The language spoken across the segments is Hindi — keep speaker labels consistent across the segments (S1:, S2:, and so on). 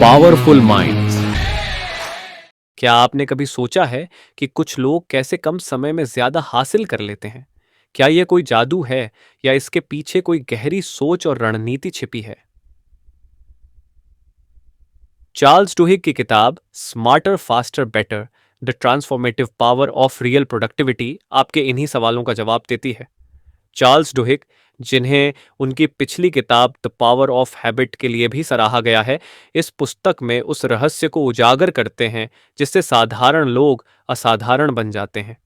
S1: Powerful minds. क्या आपने कभी सोचा है कि कुछ लोग कैसे कम समय में ज्यादा हासिल कर लेते हैं? क्या यह कोई जादू है या इसके पीछे कोई गहरी सोच और रणनीति छिपी है? चार्ल्स डुहिग की किताब smarter faster better, the transformative power of real productivity आपके इन्हीं सवालों का जवाब देती है। चार्ल्स डुहिग, जिन्हें उनकी पिछली किताब द पावर ऑफ हैबिट के लिए भी सराहा गया है, इस पुस्तक में उस रहस्य को उजागर करते हैं जिससे साधारण लोग असाधारण बन जाते हैं।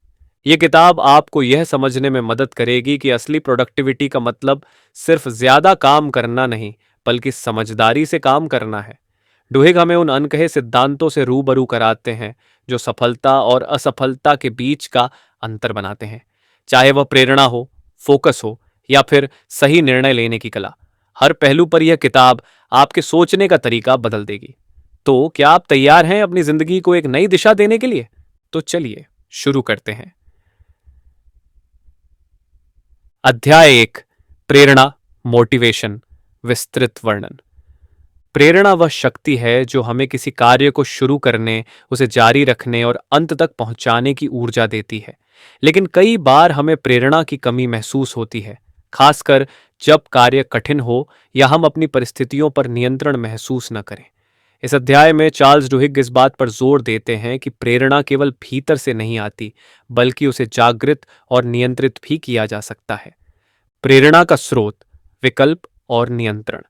S1: ये किताब आपको यह समझने में मदद करेगी कि असली प्रोडक्टिविटी का मतलब सिर्फ ज्यादा काम करना नहीं, बल्कि समझदारी से काम करना है। डुहिग हमें उन अनकहे सिद्धांतों से रूबरू कराते हैं जो सफलता और असफलता के बीच का अंतर बनाते हैं। चाहे वह प्रेरणा हो, फोकस हो या फिर सही निर्णय लेने की कला, हर पहलू पर यह किताब आपके सोचने का तरीका बदल देगी। तो क्या आप तैयार हैं अपनी जिंदगी को एक नई दिशा देने के लिए? तो चलिए शुरू करते हैं। अध्याय 1, प्रेरणा, मोटिवेशन, विस्तृत वर्णन। प्रेरणा वह शक्ति है जो हमें किसी कार्य को शुरू करने, उसे जारी रखने और अंत तक पहुंचाने की ऊर्जा देती है। लेकिन कई बार हमें प्रेरणा की कमी महसूस होती है, खासकर जब कार्य कठिन हो या हम अपनी परिस्थितियों पर नियंत्रण महसूस न करें। इस अध्याय में चार्ल्स डुहिग इस बात पर जोर देते हैं कि प्रेरणा केवल भीतर से नहीं आती, बल्कि उसे जागृत और नियंत्रित भी किया जा सकता है। प्रेरणा का स्रोत, विकल्प और नियंत्रण।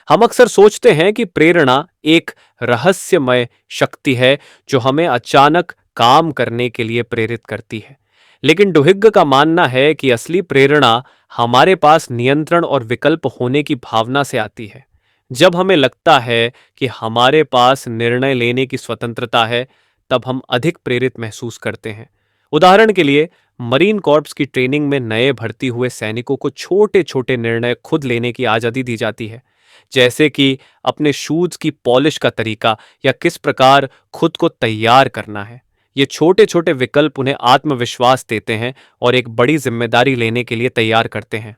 S1: हम अक्सर सोचते हैं कि प्रेरणा एक रहस्यमय शक्ति है जो हमें अचानक काम करने के लिए प्रेरित करती है। लेकिन डुहिग का मानना है कि असली प्रेरणा हमारे पास नियंत्रण और विकल्प होने की भावना से आती है। जब हमें लगता है कि हमारे पास निर्णय लेने की स्वतंत्रता है, तब हम अधिक प्रेरित महसूस करते हैं। उदाहरण के लिए, मरीन कॉर्प्स की ट्रेनिंग में नए भर्ती हुए सैनिकों को छोटे छोटे निर्णय खुद लेने की आज़ादी दी जाती है, जैसे कि अपने शूज की पॉलिश का तरीका या किस प्रकार खुद को तैयार करना है। ये छोटे छोटे विकल्प उन्हें आत्मविश्वास देते हैं और एक बड़ी जिम्मेदारी लेने के लिए तैयार करते हैं।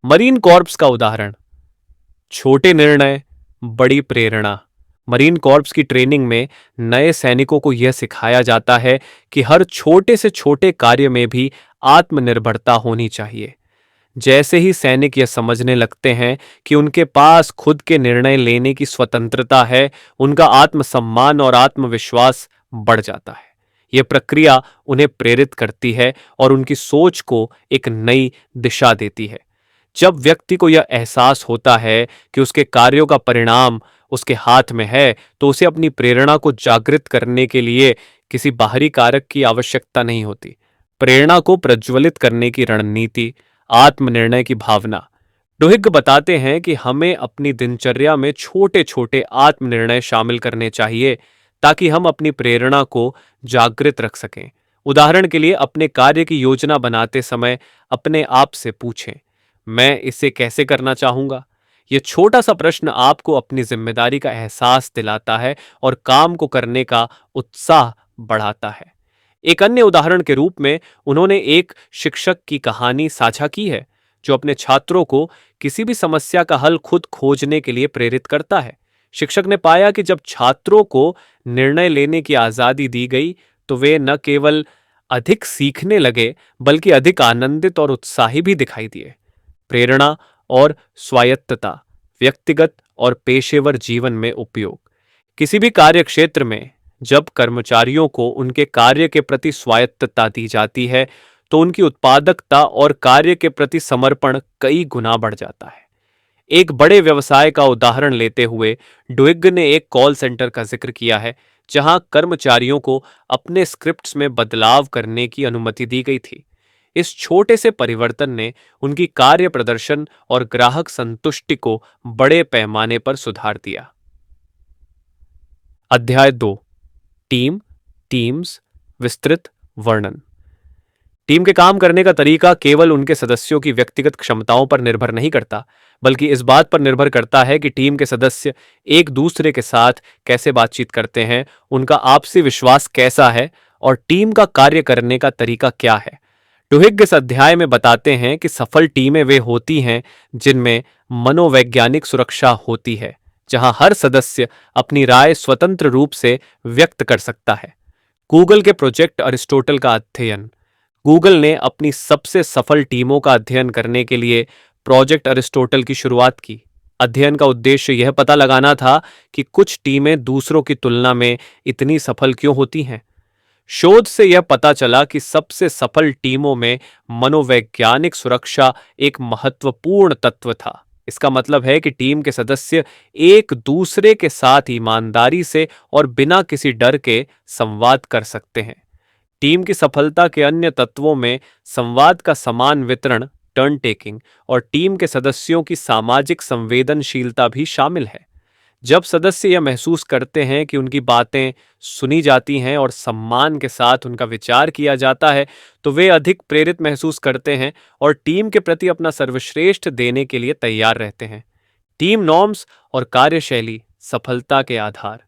S1: मरीन कॉर्प्स का उदाहरण, छोटे निर्णय, बड़ी प्रेरणा। मरीन कॉर्प्स की ट्रेनिंग में नए सैनिकों को यह सिखाया जाता है कि हर छोटे से छोटे कार्य में भी आत्मनिर्भरता होनी चाहिए। जैसे ही सैनिक यह समझने लगते हैं कि उनके पास खुद के निर्णय लेने की स्वतंत्रता है, उनका आत्मसम्मान और आत्मविश्वास बढ़ जाता है। यह प्रक्रिया उन्हें प्रेरित करती है और उनकी सोच को एक नई दिशा देती है। जब व्यक्ति को यह एहसास होता है कि उसके कार्यों का परिणाम उसके हाथ में है, तो उसे अपनी प्रेरणा को जागृत करने के लिए किसी बाहरी कारक की आवश्यकता नहीं होती। प्रेरणा को प्रज्वलित करने की रणनीति, आत्मनिर्णय की भावना। डुहिग बताते हैं कि हमें अपनी दिनचर्या में छोटे छोटे आत्मनिर्णय शामिल करने चाहिए ताकि हम अपनी प्रेरणा को जागृत रख सकें। उदाहरण के लिए, अपने कार्य की योजना बनाते समय अपने आप से पूछें, मैं इसे कैसे करना चाहूंगा? यह छोटा सा प्रश्न आपको अपनी जिम्मेदारी का एहसास दिलाता है और काम को करने का उत्साह बढ़ाता है। एक अन्य उदाहरण के रूप में उन्होंने एक शिक्षक की कहानी साझा की है जो अपने छात्रों को किसी भी समस्या का हल खुद खोजने के लिए प्रेरित करता है। शिक्षक ने पाया कि जब छात्रों को निर्णय लेने की आजादी दी गई, तो वे न केवल अधिक सीखने लगे, बल्कि अधिक आनंदित और उत्साही भी दिखाई दिए। प्रेरणा और स्वायत्तता, व्यक्तिगत और पेशेवर जीवन में उपयोग। किसी भी कार्य क्षेत्र में जब कर्मचारियों को उनके कार्य के प्रति स्वायत्तता दी जाती है, तो उनकी उत्पादकता और कार्य के प्रति समर्पण कई गुना बढ़ जाता है। एक बड़े व्यवसाय का उदाहरण लेते हुए डुइग ने एक कॉल सेंटर का जिक्र किया है, जहां कर्मचारियों को अपने स्क्रिप्ट्स में बदलाव करने की अनुमति दी गई थी। इस छोटे से परिवर्तन ने उनकी कार्य प्रदर्शन और ग्राहक संतुष्टि को बड़े पैमाने पर सुधार दिया। अध्याय 2, टीम, टीम्स, विस्तृत वर्णन। टीम के काम करने का तरीका केवल उनके सदस्यों की व्यक्तिगत क्षमताओं पर निर्भर नहीं करता, बल्कि इस बात पर निर्भर करता है कि टीम के सदस्य एक दूसरे के साथ कैसे बातचीत करते हैं, उनका आपसी विश्वास कैसा है और टीम का कार्य करने का तरीका क्या है। डुहिग इस अध्याय में बताते हैं कि सफल टीमें वे होती हैं जिनमें मनोवैज्ञानिक सुरक्षा होती है, जहां हर सदस्य अपनी राय स्वतंत्र रूप से व्यक्त कर सकता है। गूगल के प्रोजेक्ट अरिस्टोटल का अध्ययन। गूगल ने अपनी सबसे सफल टीमों का अध्ययन करने के लिए प्रोजेक्ट अरिस्टोटल की शुरुआत की। अध्ययन का उद्देश्य यह पता लगाना था कि कुछ टीमें दूसरों की तुलना में इतनी सफल क्यों होती हैं। शोध से यह पता चला कि सबसे सफल टीमों में मनोवैज्ञानिक सुरक्षा एक महत्वपूर्ण तत्व था। इसका मतलब है कि टीम के सदस्य एक दूसरे के साथ ईमानदारी से और बिना किसी डर के संवाद कर सकते हैं। टीम की सफलता के अन्य तत्वों में संवाद का समान वितरण, टर्न टेकिंग, और टीम के सदस्यों की सामाजिक संवेदनशीलता भी शामिल है। जब सदस्य यह महसूस करते हैं कि उनकी बातें सुनी जाती हैं और सम्मान के साथ उनका विचार किया जाता है, तो वे अधिक प्रेरित महसूस करते हैं और टीम के प्रति अपना सर्वश्रेष्ठ देने के लिए तैयार रहते हैं। टीम नॉर्म्स और कार्यशैली सफलता के आधार।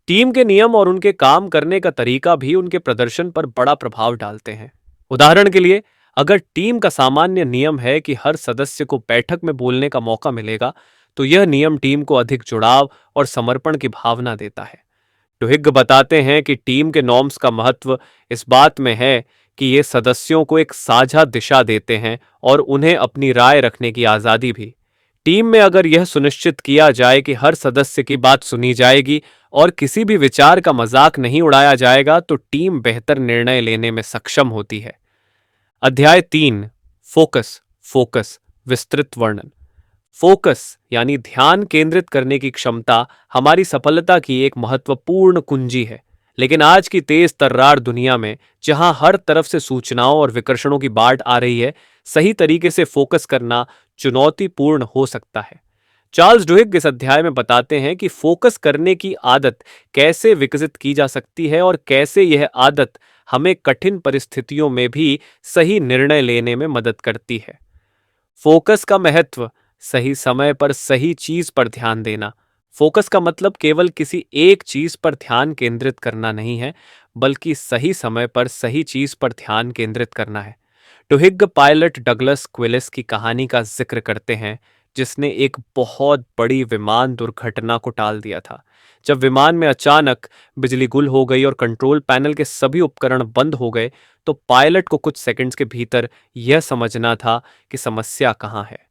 S1: टीम के नियम और उनके काम करने का तरीका भी उनके प्रदर्शन पर बड़ा प्रभाव डालते हैं। उदाहरण के लिए, अगर टिम का सामान्य नियम है कि हर सदस्य को बैठक में बोलने का मौका मिलेगा, तो यह नियम टीम को अधिक जुड़ाव और समर्पण की भावना देता है। डुहिग बताते हैं कि टीम के नॉर्म्स का महत्व इस बात में है कि ये सदस्यों को एक साझा दिशा देते हैं और उन्हें अपनी राय रखने की आज़ादी भी। टीम में अगर यह सुनिश्चित किया जाए कि हर सदस्य की बात सुनी जाएगी और किसी भी विचार का मजाक नहीं उड़ाया जाएगा, तो टीम बेहतर निर्णय लेने में सक्षम होती है। अध्याय 3, फोकस, फोकस, विस्तृत वर्णन। फोकस यानी ध्यान केंद्रित करने की क्षमता हमारी सफलता की एक महत्वपूर्ण कुंजी है। लेकिन आज की तेज तर्रार दुनिया में, जहां हर तरफ से सूचनाओं और विकर्षणों की बाढ़ आ रही है, सही तरीके से फोकस करना चुनौतीपूर्ण हो सकता है। चार्ल्स डुहिग इस अध्याय में बताते हैं कि फोकस करने की आदत कैसे विकसित की जा सकती है और कैसे यह आदत हमें कठिन परिस्थितियों में भी सही निर्णय लेने में मदद करती है। फोकस का महत्व। सही समय पर सही चीज पर ध्यान देना। फोकस का मतलब केवल किसी एक चीज पर ध्यान केंद्रित करना नहीं है, बल्कि सही समय पर सही चीज पर ध्यान केंद्रित करना है। डुहिग पायलट डगलस क्विलिस की कहानी का जिक्र करते हैं, जिसने एक बहुत बड़ी विमान दुर्घटना को टाल दिया था। जब विमान में अचानक बिजली गुल हो गई और कंट्रोल पैनल के सभी उपकरण बंद हो गए, तो पायलट को कुछ सेकंड्स के भीतर यह समझना था कि समस्या कहाँ है।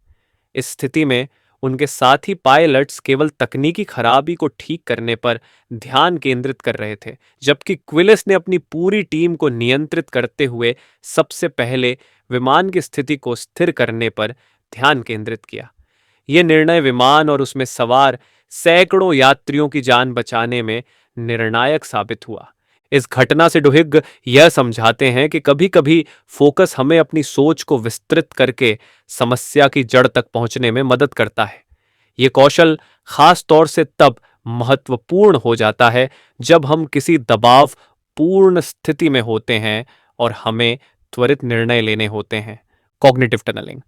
S1: इस स्थिति में उनके साथी पायलट्स केवल तकनीकी खराबी को ठीक करने पर ध्यान केंद्रित कर रहे थे, जबकि क्विलिस ने अपनी पूरी टीम को नियंत्रित करते हुए सबसे पहले विमान की स्थिति को स्थिर करने पर ध्यान केंद्रित किया। यह निर्णय विमान और उसमें सवार सैकड़ों यात्रियों की जान बचाने में निर्णायक साबित हुआ। इस घटना से डुहिग यह समझाते हैं कि कभी-कभी फोकस हमें अपनी सोच को विस्तृत करके समस्या की जड़ तक पहुंचने में मदद करता है। ये कौशल खास तौर से तब महत्वपूर्ण हो जाता है जब हम किसी दबाव पूर्ण स्थिति में होते हैं और हमें त्वरित निर्णय लेने होते हैं। Cognitive tunnelling.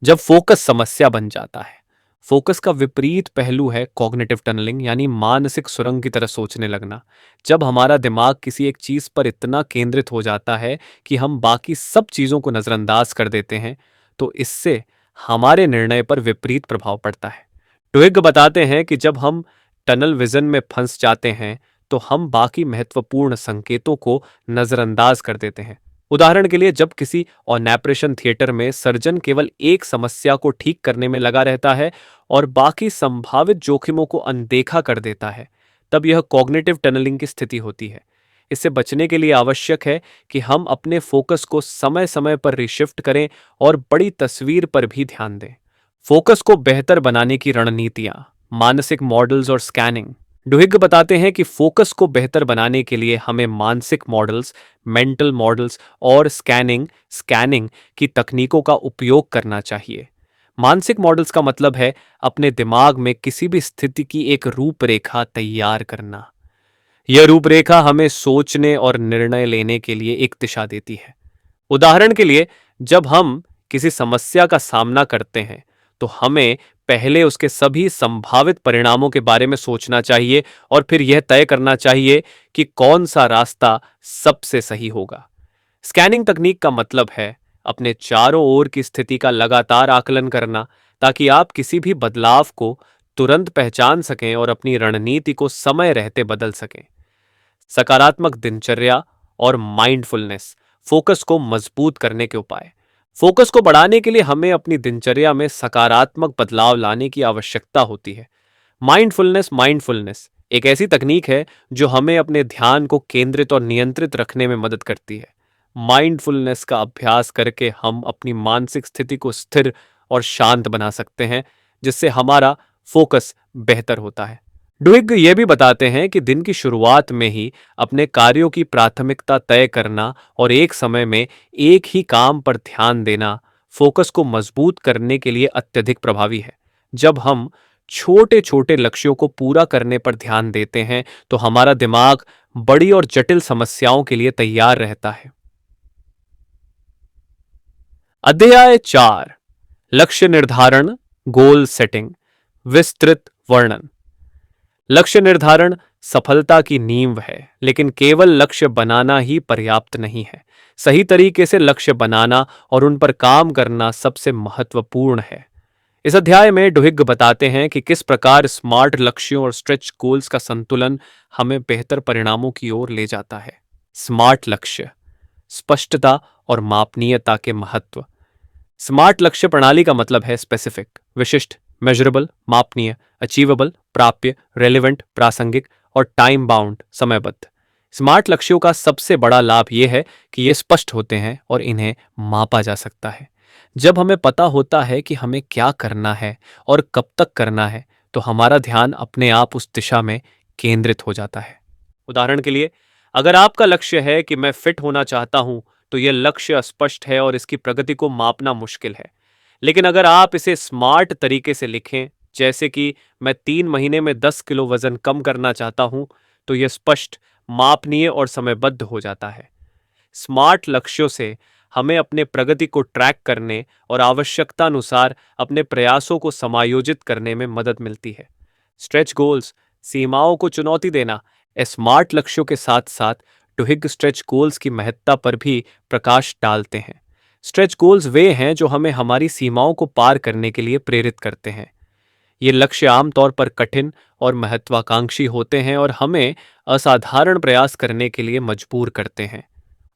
S1: जब फोकस समस्या बन जाता है। फोकस का विपरीत पहलू है कॉग्निटिव टनलिंग, यानी मानसिक सुरंग की तरह सोचने लगना। जब हमारा दिमाग किसी एक चीज पर इतना केंद्रित हो जाता है कि हम बाकी सब चीजों को नजरअंदाज कर देते हैं, तो इससे हमारे निर्णय पर विपरीत प्रभाव पड़ता है। ट्विग बताते हैं कि जब हम टनल विजन में फंस जाते हैं, तो हम बाकी महत्वपूर्ण संकेतों को नजरअंदाज कर देते हैं। उदाहरण के लिए, जब किसी ऑपरेशन थिएटर में सर्जन केवल एक समस्या को ठीक करने में लगा रहता है और बाकी संभावित जोखिमों को अनदेखा कर देता है, तब यह कॉग्निटिव टनलिंग की स्थिति होती है। इससे बचने के लिए आवश्यक है कि हम अपने फोकस को समय समय पर रिशिफ्ट करें और बड़ी तस्वीर पर भी ध्यान दें। फोकस को बेहतर बनाने की रणनीतियां, मानसिक मॉडल्स और स्कैनिंग। डुहिग बताते हैं कि फोकस को बेहतर बनाने के लिए हमें मानसिक मॉडल्स, मेंटल मॉडल्स और स्कैनिंग की तकनीकों का उपयोग करना चाहिए। मानसिक मॉडल्स का मतलब है अपने दिमाग में किसी भी स्थिति की एक रूपरेखा तैयार करना। यह रूपरेखा हमें सोचने और निर्णय लेने के लिए एक दिशा देती है। उदाहरण के लिए, जब हम किसी समस्या का सामना करते हैं, तो हमें पहले उसके सभी संभावित परिणामों के बारे में सोचना चाहिए और फिर यह तय करना चाहिए कि कौन सा रास्ता सबसे सही होगा। स्कैनिंग तकनीक का मतलब है अपने चारों ओर की स्थिति का लगातार आकलन करना, ताकि आप किसी भी बदलाव को तुरंत पहचान सकें और अपनी रणनीति को समय रहते बदल सकें। सकारात्मक दिनचर्या और माइंडफुलनेस, फोकस को मजबूत करने के उपाय। फोकस को बढ़ाने के लिए हमें अपनी दिनचर्या में सकारात्मक बदलाव लाने की आवश्यकता होती है। माइंडफुलनेस एक ऐसी तकनीक है जो हमें अपने ध्यान को केंद्रित और नियंत्रित रखने में मदद करती है। माइंडफुलनेस का अभ्यास करके हम अपनी मानसिक स्थिति को स्थिर और शांत बना सकते हैं, जिससे हमारा फोकस बेहतर होता है। डुइग ये भी बताते हैं कि दिन की शुरुआत में ही अपने कार्यों की प्राथमिकता तय करना और एक समय में एक ही काम पर ध्यान देना फोकस को मजबूत करने के लिए अत्यधिक प्रभावी है। जब हम छोटे छोटे लक्ष्यों को पूरा करने पर ध्यान देते हैं तो हमारा दिमाग बड़ी और जटिल समस्याओं के लिए तैयार रहता है। अध्याय 4, लक्ष्य निर्धारण, गोल सेटिंग, विस्तृत वर्णन। लक्ष्य निर्धारण सफलता की नींव है, लेकिन केवल लक्ष्य बनाना ही पर्याप्त नहीं है। सही तरीके से लक्ष्य बनाना और उन पर काम करना सबसे महत्वपूर्ण है। इस अध्याय में डुहिग बताते हैं कि किस प्रकार स्मार्ट लक्ष्यों और स्ट्रेच गोल्स का संतुलन हमें बेहतर परिणामों की ओर ले जाता है। स्मार्ट लक्ष्य, स्पष्टता और मापनीयता के महत्व। स्मार्ट लक्ष्य प्रणाली का मतलब है स्पेसिफिक, विशिष्ट, मेजरेबल, मापनीय, अचीवेबल, प्राप्य, रेलेवेंट, प्रासंगिक और टाइम बाउंड, समयबद्ध। स्मार्ट लक्ष्यों का सबसे बड़ा लाभ यह है कि ये स्पष्ट होते हैं और इन्हें मापा जा सकता है। जब हमें पता होता है कि हमें क्या करना है और कब तक करना है, तो हमारा ध्यान अपने आप उस दिशा में केंद्रित हो जाता है। उदाहरण के लिए, अगर आपका लक्ष्य है कि मैं फिट होना चाहता हूं, तो यह लक्ष्य अस्पष्ट है और इसकी प्रगति को मापना मुश्किल है। लेकिन अगर आप इसे स्मार्ट तरीके से लिखें, जैसे कि मैं 3 महीने में 10 किलो वजन कम करना चाहता हूं, तो यह स्पष्ट, मापनीय और समयबद्ध हो जाता है। स्मार्ट लक्ष्यों से हमें अपने प्रगति को ट्रैक करने और आवश्यकता अनुसार अपने प्रयासों को समायोजित करने में मदद मिलती है। स्ट्रेच गोल्स, सीमाओं को चुनौती देना। स्मार्ट लक्ष्यों के साथ साथ डुहिग स्ट्रेच गोल्स की महत्ता पर भी प्रकाश डालते हैं। स्ट्रेच गोल्स वे हैं जो हमें हमारी सीमाओं को पार करने के लिए प्रेरित करते हैं। ये लक्ष्य आमतौर पर कठिन और महत्वाकांक्षी होते हैं और हमें असाधारण प्रयास करने के लिए मजबूर करते हैं।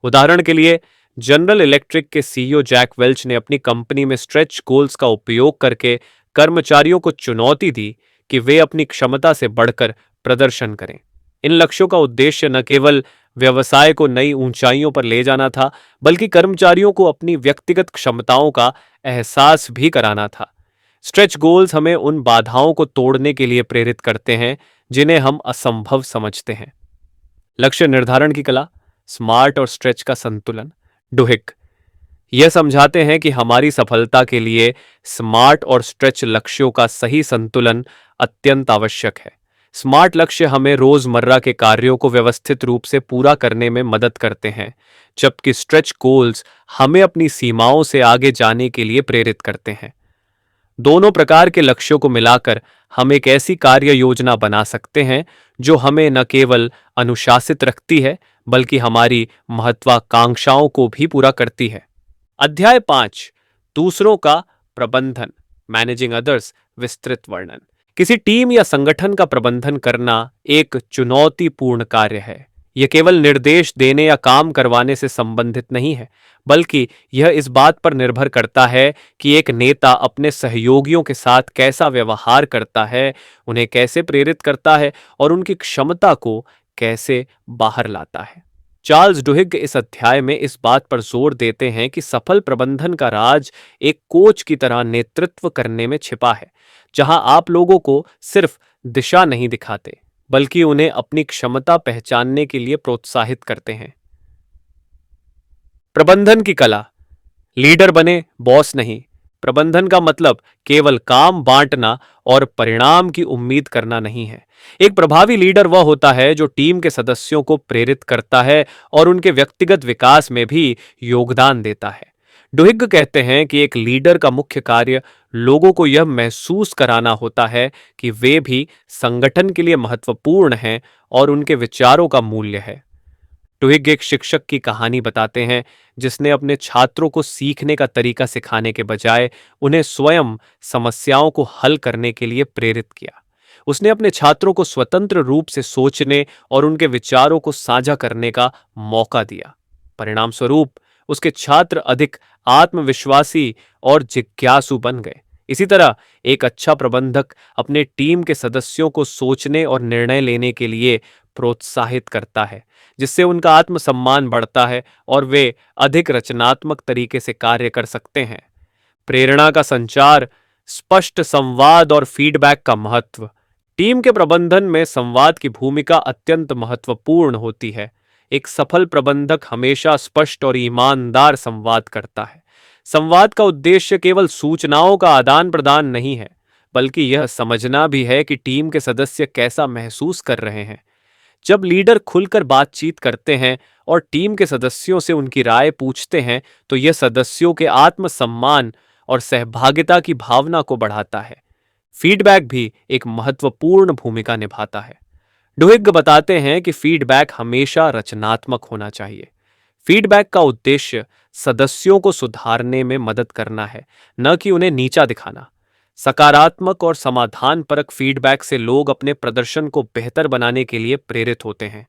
S1: उदाहरण के लिए, जनरल इलेक्ट्रिक के सीईओ जैक वेल्च ने अपनी कंपनी में स्ट्रेच गोल्स का उपयोग करके कर्मचारियों को चुनौती दी कि वे अपनी क्षमता से बढ़कर प्रदर्शन करें। इन लक्ष्यों का उद्देश्य न केवल व्यवसाय को नई ऊंचाइयों पर ले जाना था, बल्कि कर्मचारियों को अपनी व्यक्तिगत क्षमताओं का एहसास भी कराना था। स्ट्रेच गोल्स हमें उन बाधाओं को तोड़ने के लिए प्रेरित करते हैं जिन्हें हम असंभव समझते हैं। लक्ष्य निर्धारण की कला, स्मार्ट और स्ट्रेच का संतुलन। डुहिग यह समझाते हैं कि हमारी सफलता के लिए स्मार्ट और स्ट्रेच लक्ष्यों का सही संतुलन अत्यंत आवश्यक है। स्मार्ट लक्ष्य हमें रोजमर्रा के कार्यों को व्यवस्थित रूप से पूरा करने में मदद करते हैं, जबकि स्ट्रेच गोल्स हमें अपनी सीमाओं से आगे जाने के लिए प्रेरित करते हैं। दोनों प्रकार के लक्ष्यों को मिलाकर हम एक ऐसी कार्य योजना बना सकते हैं जो हमें न केवल अनुशासित रखती है, बल्कि हमारी महत्वाकांक्षाओं को भी पूरा करती है। अध्याय 5, दूसरों का प्रबंधन, मैनेजिंग अदर्स, विस्तृत वर्णन। किसी टीम या संगठन का प्रबंधन करना एक चुनौतीपूर्ण कार्य है। यह केवल निर्देश देने या काम करवाने से संबंधित नहीं है, बल्कि यह इस बात पर निर्भर करता है कि एक नेता अपने सहयोगियों के साथ कैसा व्यवहार करता है, उन्हें कैसे प्रेरित करता है और उनकी क्षमता को कैसे बाहर लाता है। चार्ल्स डुहिग इस अध्याय में इस बात पर जोर देते हैं कि सफल प्रबंधन का राज एक कोच की तरह नेतृत्व करने में छिपा है, जहां आप लोगों को सिर्फ दिशा नहीं दिखाते, बल्कि उन्हें अपनी क्षमता पहचानने के लिए प्रोत्साहित करते हैं। प्रबंधन की कला, लीडर बने, बॉस नहीं। प्रबंधन का मतलब केवल काम बांटना और परिणाम की उम्मीद करना नहीं है। एक प्रभावी लीडर वह होता है जो टीम के सदस्यों को प्रेरित करता है और उनके व्यक्तिगत विकास में भी योगदान देता है। डुहिग कहते हैं कि एक लीडर का मुख्य कार्य लोगों को यह महसूस कराना होता है कि वे भी संगठन के लिए महत्वपूर्ण हैं और उनके विचारों का मूल्य है। टुहिग एक शिक्षक की कहानी बताते हैं जिसने अपने छात्रों को सीखने का तरीका सिखाने के बजाय उन्हें स्वयं समस्याओं को हल करने के लिए प्रेरित किया। उसने अपने छात्रों को स्वतंत्र रूप से सोचने और उनके विचारों को साझा करने का मौका दिया। परिणाम स्वरूप उसके छात्र अधिक आत्मविश्वासी और जिज्ञासु बन गए। इसी तरह एक अच्छा प्रबंधक अपने टीम के सदस्यों को सोचने और निर्णय लेने के लिए प्रोत्साहित करता है, जिससे उनका आत्मसम्मान बढ़ता है और वे अधिक रचनात्मक तरीके से कार्य कर सकते हैं। प्रेरणा का संचार, स्पष्ट संवाद और फीडबैक का महत्व। टीम के प्रबंधन में संवाद की भूमिका अत्यंत महत्वपूर्ण होती है। एक सफल प्रबंधक हमेशा स्पष्ट और ईमानदार संवाद करता है। संवाद का उद्देश्य केवल सूचनाओं का आदान प्रदान नहीं है, बल्कि यह समझना भी है कि टीम के सदस्य कैसा महसूस कर रहे हैं। जब लीडर खुलकर बातचीत करते हैं और टीम के सदस्यों से उनकी राय पूछते हैं, तो यह सदस्यों के आत्मसम्मान और सहभागिता की भावना को बढ़ाता है। फीडबैक भी एक महत्वपूर्ण भूमिका निभाता है। डुहिग बताते हैं कि फीडबैक हमेशा रचनात्मक होना चाहिए। फीडबैक का उद्देश्य सदस्यों को सुधारने में मदद करना है, न कि उन्हें नीचा दिखाना। सकारात्मक और समाधानपरक फीडबैक से लोग अपने प्रदर्शन को बेहतर बनाने के लिए प्रेरित होते हैं।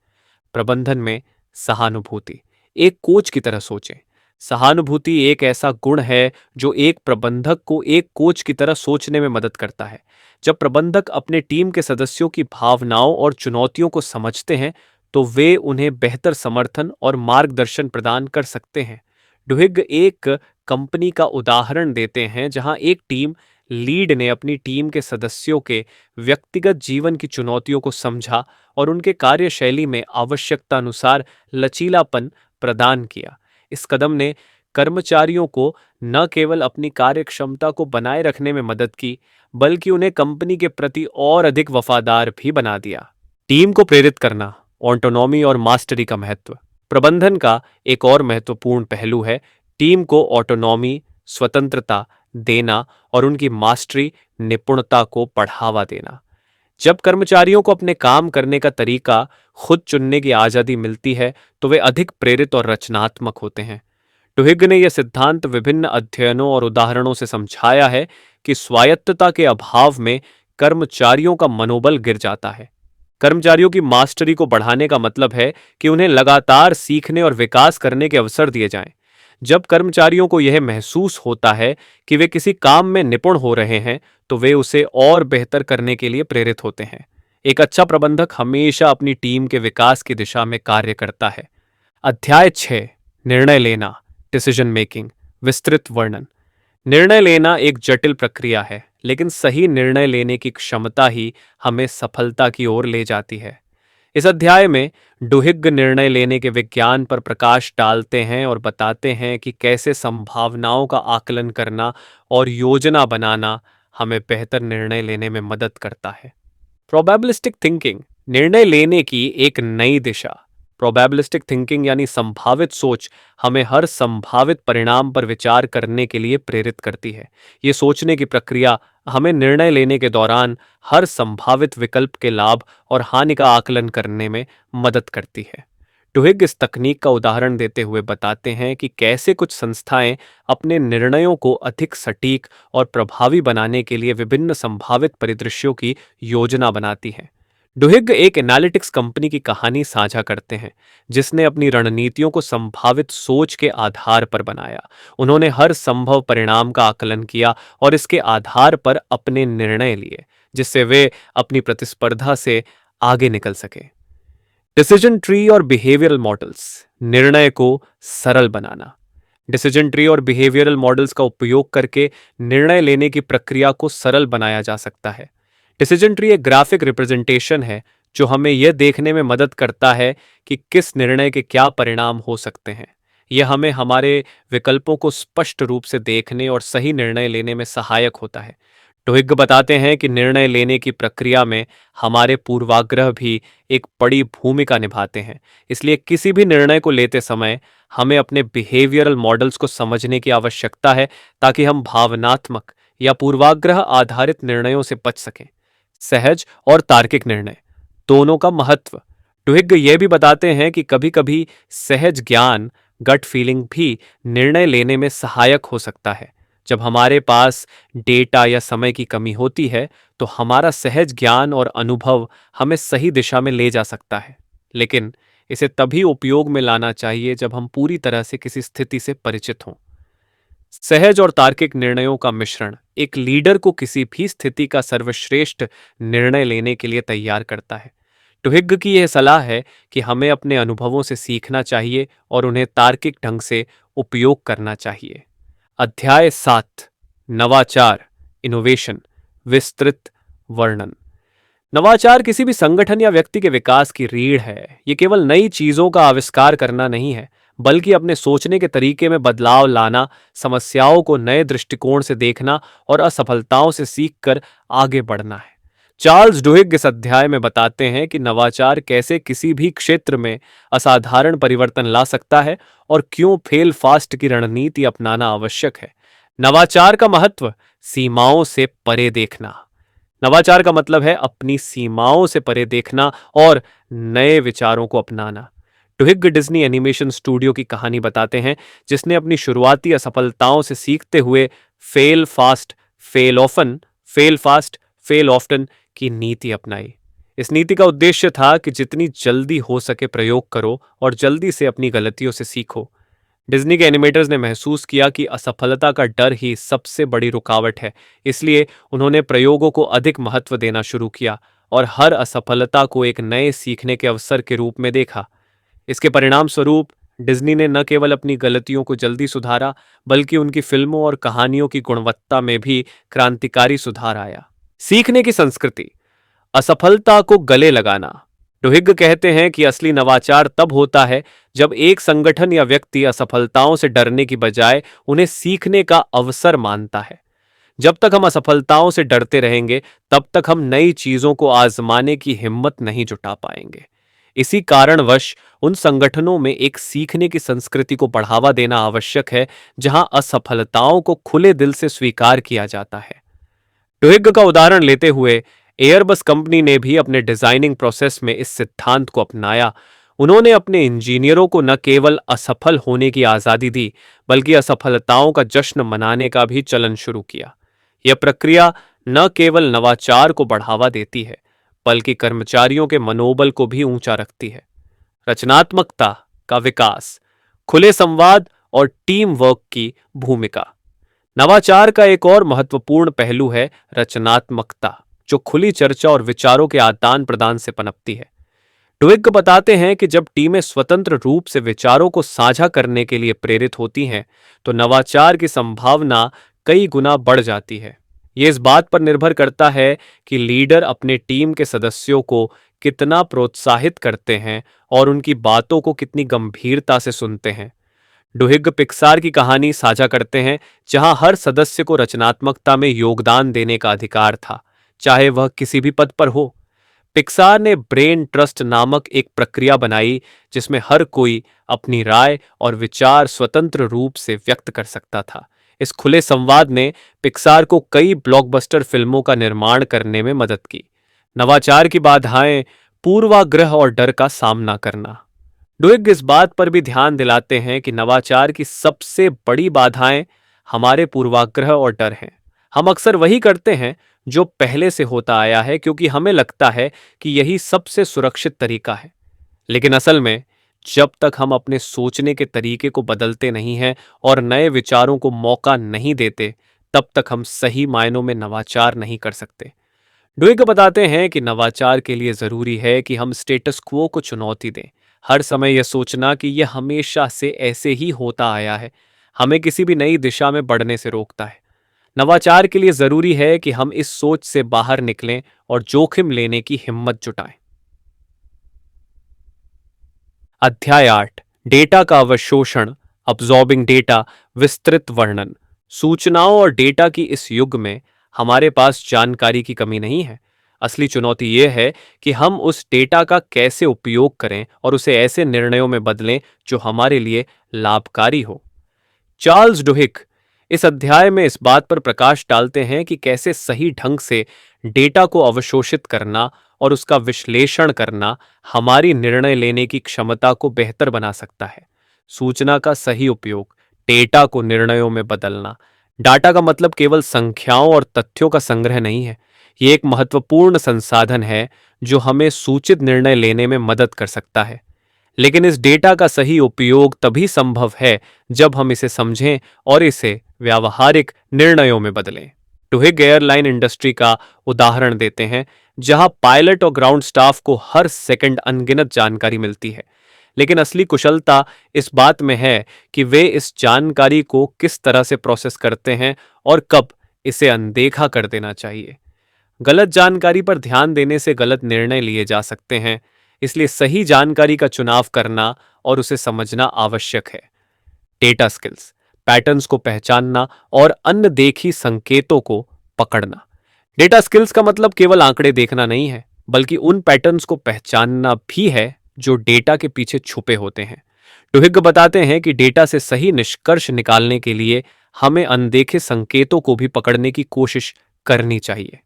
S1: प्रबंधन में सहानुभूति। एक कोच की तरह सोचें। सहानुभूति एक ऐसा गुण है जो एक प्रबंधक को एक कोच की तरह सोचने में मदद करता है। जब प्रबंधक अपने टीम के सदस्यों की भावनाओं और चुनौतियों को समझते हैं, तो वे उन्हें बेहतर समर्थन और मार्गदर्शन प्रदान कर सकते हैं। डुहिग एक कंपनी का उदाहरण देते हैं जहां एक टीम लीड ने अपनी टीम के सदस्यों के व्यक्तिगत जीवन की चुनौतियों को समझा और उनके कार्यशैली में आवश्यकता अनुसार लचीलापन प्रदान किया। इस कदम ने कर्मचारियों को न केवल अपनी कार्यक्षमता को बनाए रखने में मदद की, बल्कि उन्हें कंपनी के प्रति और अधिक वफादार भी बना दिया। टीम को प्रेरित करना, ऑटोनॉमी और मास्टरी का महत्व। प्रबंधन का एक और महत्वपूर्ण पहलू है टीम को ऑटोनॉमी, स्वतंत्रता देना और उनकी मास्टरी, निपुणता को बढ़ावा देना। जब कर्मचारियों को अपने काम करने का तरीका खुद चुनने की आजादी मिलती है, तो वे अधिक प्रेरित और रचनात्मक होते हैं। टुहिग ने यह सिद्धांत विभिन्न अध्ययनों और उदाहरणों से समझाया है कि स्वायत्तता के अभाव में कर्मचारियों का मनोबल गिर जाता है। कर्मचारियों की मास्टरी को बढ़ाने का मतलब है कि उन्हें लगातार सीखने और विकास करने के अवसर दिए जाएं। जब कर्मचारियों को यह महसूस होता है कि वे किसी काम में निपुण हो रहे हैं, तो वे उसे और बेहतर करने के लिए प्रेरित होते हैं। एक अच्छा प्रबंधक हमेशा अपनी टीम के विकास की दिशा में कार्य करता है। अध्याय 6, निर्णय लेना, डिसीजन मेकिंग, विस्तृत वर्णन। निर्णय लेना एक जटिल प्रक्रिया है, लेकिन सही निर्णय लेने की क्षमता ही हमें सफलता की ओर ले जाती है। इस अध्याय में डुहिग निर्णय लेने के विज्ञान पर प्रकाश डालते हैं और बताते हैं कि कैसे संभावनाओं का आकलन करना और योजना बनाना हमें बेहतर निर्णय लेने में मदद करता है। प्रोबेबिलिस्टिक थिंकिंग, निर्णय लेने की एक नई दिशा। प्रोबेबिलिस्टिक थिंकिंग यानी संभावित सोच हमें हर संभावित परिणाम पर विचार करने के लिए प्रेरित करती है। ये सोचने की प्रक्रिया हमें निर्णय लेने के दौरान हर संभावित विकल्प के लाभ और हानि का आकलन करने में मदद करती है। डुहिग इस तकनीक का उदाहरण देते हुए बताते हैं कि कैसे कुछ संस्थाएं अपने निर्णयों को अधिक सटीक और प्रभावी बनाने के लिए विभिन्न संभावित परिदृश्यों की योजना बनाती हैं। डुहिग एक एनालिटिक्स कंपनी की कहानी साझा करते हैं जिसने अपनी रणनीतियों को संभावित सोच के आधार पर बनाया। उन्होंने हर संभव परिणाम का आकलन किया और इसके आधार पर अपने निर्णय लिए, जिससे वे अपनी प्रतिस्पर्धा से आगे निकल सके। डिसीजन ट्री और बिहेवियरल मॉडल्स, निर्णय को सरल बनाना। डिसीजन ट्री और बिहेवियरल मॉडल्स का उपयोग करके निर्णय लेने की प्रक्रिया को सरल बनाया जा सकता है। डिसीजन ट्री एक ग्राफिक रिप्रेजेंटेशन है जो हमें यह देखने में मदद करता है कि किस निर्णय के क्या परिणाम हो सकते हैं। यह हमें हमारे विकल्पों को स्पष्ट रूप से देखने और सही निर्णय लेने में सहायक होता है। टोहिग बताते हैं कि निर्णय लेने की प्रक्रिया में हमारे पूर्वाग्रह भी एक बड़ी भूमिका निभाते हैं। इसलिए किसी भी निर्णय को लेते समय हमें अपने बिहेवियरल मॉडल्स को समझने की आवश्यकता है ताकि हम भावनात्मक या पूर्वाग्रह आधारित निर्णयों से बच सकें। सहज और तार्किक निर्णय दोनों का महत्व। डुहिग यह भी बताते हैं कि कभी कभी सहज ज्ञान, गट फीलिंग भी निर्णय लेने में सहायक हो सकता है। जब हमारे पास डेटा या समय की कमी होती है तो हमारा सहज ज्ञान और अनुभव हमें सही दिशा में ले जा सकता है, लेकिन इसे तभी उपयोग में लाना चाहिए जब हम पूरी तरह से किसी स्थिति से परिचित हों। सहज और तार्किक निर्णयों का मिश्रण एक लीडर को किसी भी स्थिति का सर्वश्रेष्ठ निर्णय लेने के लिए तैयार करता है। टुहिग की यह सलाह है कि हमें अपने अनुभवों से सीखना चाहिए और उन्हें तार्किक ढंग से उपयोग करना चाहिए। अध्याय 7, नवाचार, इनोवेशन, विस्तृत वर्णन। नवाचार किसी भी संगठन या व्यक्ति के विकास की रीढ़ है। ये केवल नई चीजों का आविष्कार करना नहीं है, बल्कि अपने सोचने के तरीके में बदलाव लाना, समस्याओं को नए दृष्टिकोण से देखना और असफलताओं से सीखकर आगे बढ़ना है। चार्ल्स डुहिग इस अध्याय में बताते हैं कि नवाचार कैसे किसी भी क्षेत्र में असाधारण परिवर्तन ला सकता है और क्यों फेल फास्ट की रणनीति अपनाना आवश्यक है। नवाचार का महत्व, सीमाओं से परे देखना। नवाचार का मतलब है अपनी सीमाओं से परे देखना और नए विचारों को अपनाना। टुहिग डिज्नी एनिमेशन स्टूडियो की कहानी बताते हैं, जिसने अपनी शुरुआती असफलताओं से सीखते हुए fail fast, fail often, fail fast, fail often की नीति अपनाई। इस नीति का उद्देश्य था कि जितनी जल्दी हो सके प्रयोग करो और जल्दी से अपनी गलतियों से सीखो। डिज्नी के एनिमेटर्स ने महसूस किया कि असफलता का डर ही सबसे बड़ी रुकावट है, इसलिए उन्होंने प्रयोगों को अधिक महत्व देना शुरू किया और हर असफलता को एक नए सीखने के अवसर के रूप में देखा। इसके परिणाम स्वरूप डिज्नी ने न केवल अपनी गलतियों को जल्दी सुधारा, बल्कि उनकी फिल्मों और कहानियों की गुणवत्ता में भी क्रांतिकारी सुधार आया। सीखने की संस्कृति, असफलता को गले लगाना। डुहिग कहते हैं कि असली नवाचार तब होता है जब एक संगठन या व्यक्ति असफलताओं से डरने की बजाय उन्हें सीखने का अवसर मानता है। जब तक हम असफलताओं से डरते रहेंगे, तब तक हम नई चीजों को आजमाने की हिम्मत नहीं जुटा पाएंगे। इसी कारणवश उन संगठनों में एक सीखने की संस्कृति को बढ़ावा देना आवश्यक है, जहां असफलताओं को खुले दिल से स्वीकार किया जाता है। डुहिग का उदाहरण लेते हुए एयरबस कंपनी ने भी अपने डिजाइनिंग प्रोसेस में इस सिद्धांत को अपनाया। उन्होंने अपने इंजीनियरों को न केवल असफल होने की आजादी दी, बल्कि असफलताओं का जश्न मनाने का भी चलन शुरू किया। यह प्रक्रिया न केवल नवाचार को बढ़ावा देती है, बल्कि कर्मचारियों के मनोबल को भी ऊंचा रखती है। रचनात्मकता का विकास, खुले संवाद और टीम वर्क की भूमिका। नवाचार का एक और महत्वपूर्ण पहलू है रचनात्मकता, जो खुली चर्चा और विचारों के आदान प्रदान से पनपती है। डुहिग बताते हैं कि जब टीमें स्वतंत्र रूप से विचारों को साझा करने के लिए प्रेरित होती हैं, तो नवाचार की संभावना कई गुना बढ़ जाती है। ये इस बात पर निर्भर करता है कि लीडर अपने टीम के सदस्यों को कितना प्रोत्साहित करते हैं और उनकी बातों को कितनी गंभीरता से सुनते हैं। डुहिग पिक्सार की कहानी साझा करते हैं, जहां हर सदस्य को रचनात्मकता में योगदान देने का अधिकार था, चाहे वह किसी भी पद पर हो। पिक्सार ने ब्रेन ट्रस्ट नामक एक प्रक्रिया बनाई, जिसमें हर कोई अपनी राय और विचार स्वतंत्र रूप से व्यक्त कर सकता था। इस खुले संवाद ने पिक्सार को कई ब्लॉकबस्टर फिल्मों का निर्माण करने में मदद की। नवाचार की बाधाएं, पूर्वाग्रह और डर का सामना करना। डुहिग इस बात पर भी ध्यान दिलाते हैं कि नवाचार की सबसे बड़ी बाधाएं हमारे पूर्वाग्रह और डर हैं। हम अक्सर वही करते हैं जो पहले से होता आया है, क्योंकि हमें लगता है कि यही सबसे सुरक्षित तरीका है। लेकिन असल में जब तक हम अपने सोचने के तरीके को बदलते नहीं हैं और नए विचारों को मौका नहीं देते, तब तक हम सही मायनों में नवाचार नहीं कर सकते। डुहिग बताते हैं कि नवाचार के लिए जरूरी है कि हम स्टेटस क्वो को चुनौती दें। हर समय यह सोचना कि यह हमेशा से ऐसे ही होता आया है, हमें किसी भी नई दिशा में बढ़ने से रोकता है। नवाचार के लिए जरूरी है कि हम इस सोच से बाहर निकलें और जोखिम लेने की हिम्मत जुटाएं। अध्याय 8, डेटा का अवशोषण, अब्सॉर्बिंग डेटा, विस्तृत वर्णन। सूचनाओं और डेटा की इस युग में हमारे पास जानकारी की कमी नहीं है। असली चुनौती यह है कि हम उस डेटा का कैसे उपयोग करें और उसे ऐसे निर्णयों में बदलें जो हमारे लिए लाभकारी हो। चार्ल्स डुहिग इस अध्याय में इस बात पर प्रकाश डालते हैं कि कैसे सही ढंग से डेटा को अवशोषित करना और उसका विश्लेषण करना हमारी निर्णय लेने की क्षमता को बेहतर बना सकता है। सूचना का सही उपयोग, डेटा को निर्णयों में बदलना। डाटा का मतलब केवल संख्याओं और तथ्यों का संग्रह नहीं है। ये एक महत्वपूर्ण संसाधन है जो हमें सूचित निर्णय लेने में मदद कर सकता है। लेकिन इस डेटा का सही उपयोग तभी संभव है जब हम इसे समझें और इसे व्यावहारिक निर्णयों में बदलें। टुहिग एयरलाइन इंडस्ट्री का उदाहरण देते हैं, जहां पायलट और ग्राउंड स्टाफ को हर सेकंड अनगिनत जानकारी मिलती है, लेकिन असली कुशलता इस बात में है कि वे इस जानकारी को किस तरह से प्रोसेस करते हैं और कब इसे अनदेखा कर देना चाहिए। गलत जानकारी पर ध्यान देने से गलत निर्णय लिए जा सकते हैं, इसलिए सही जानकारी का चुनाव करना और उसे समझना आवश्यक है। डेटा स्किल्स, पैटर्न्स को पहचानना और अनदेखी संकेतों को पकड़ना। डेटा स्किल्स का मतलब केवल आंकड़े देखना नहीं है, बल्कि उन पैटर्न्स को पहचानना भी है जो डेटा के पीछे छुपे होते हैं। डुहिग बताते हैं कि डेटा से सही निष्कर्ष निकालने के लिए हमें अनदेखे संकेतों को भी पकड़ने की कोशिश करनी चाहिए।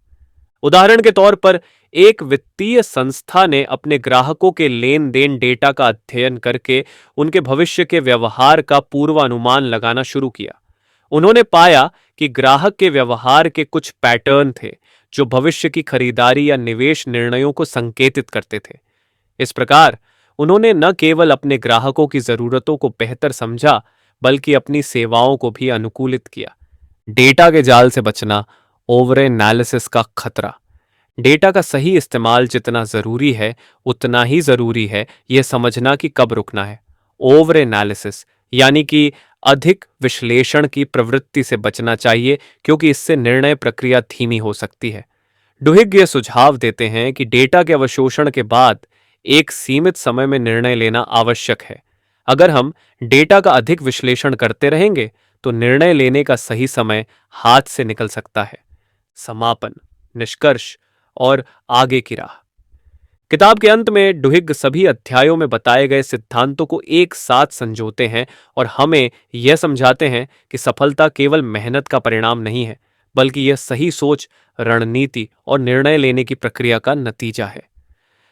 S1: उदाहरण के तौर पर, एक वित्तीय संस्था ने अपने ग्राहकों के लेन देन डेटा का अध्ययन करके उनके भविष्य के व्यवहार का पूर्वानुमान लगाना शुरू किया। उन्होंने पाया कि ग्राहक के व्यवहार के कुछ पैटर्न थे जो भविष्य की खरीदारी या निवेश निर्णयों को संकेतित करते थे। इस प्रकार उन्होंने न केवल अपने ग्राहकों की जरूरतों को बेहतर समझा, बल्कि अपनी सेवाओं को भी अनुकूलित किया। डेटा के जाल से बचना, ओवर एनालिसिस का खतरा। डेटा का सही इस्तेमाल जितना जरूरी है, उतना ही जरूरी है यह समझना कि कब रुकना है। ओवर एनालिसिस यानी कि अधिक विश्लेषण की प्रवृत्ति से बचना चाहिए, क्योंकि इससे निर्णय प्रक्रिया धीमी हो सकती है। डुहिग यह सुझाव देते हैं कि डेटा के अवशोषण के बाद एक सीमित समय में निर्णय लेना आवश्यक है। अगर हम डेटा का अधिक विश्लेषण करते रहेंगे तो निर्णय लेने का सही समय हाथ से निकल सकता है। समापन, निष्कर्ष और आगे की राह। किताब के अंत में डुहिग सभी अध्यायों में बताए गए सिद्धांतों को एक साथ संजोते हैं और हमें यह समझाते हैं कि सफलता केवल मेहनत का परिणाम नहीं है, बल्कि यह सही सोच, रणनीति और निर्णय लेने की प्रक्रिया का नतीजा है।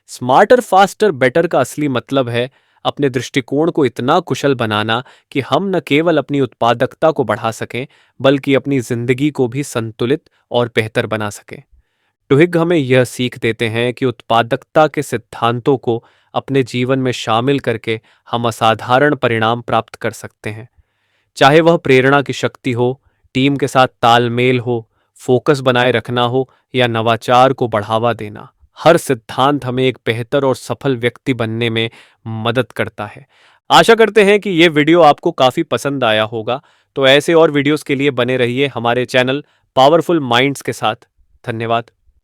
S1: स्मार्टर फास्टर बेटर का असली मतलब है अपने दृष्टिकोण को इतना कुशल बनाना कि हम न केवल अपनी उत्पादकता को बढ़ा सकें, बल्कि अपनी जिंदगी को भी संतुलित और बेहतर बना सकें। टुहिग हमें यह सीख देते हैं कि उत्पादकता के सिद्धांतों को अपने जीवन में शामिल करके हम असाधारण परिणाम प्राप्त कर सकते हैं। चाहे वह प्रेरणा की शक्ति हो, टीम के साथ तालमेल हो, फोकस बनाए रखना हो या नवाचार को बढ़ावा देना, हर सिद्धांत हमें एक बेहतर और सफल व्यक्ति बनने में मदद करता है। आशा करते हैं कि यह वीडियो आपको काफी पसंद आया होगा। तो ऐसे और वीडियोस के लिए बने रहिए हमारे चैनल पावरफुल माइंड्स के साथ। धन्यवाद।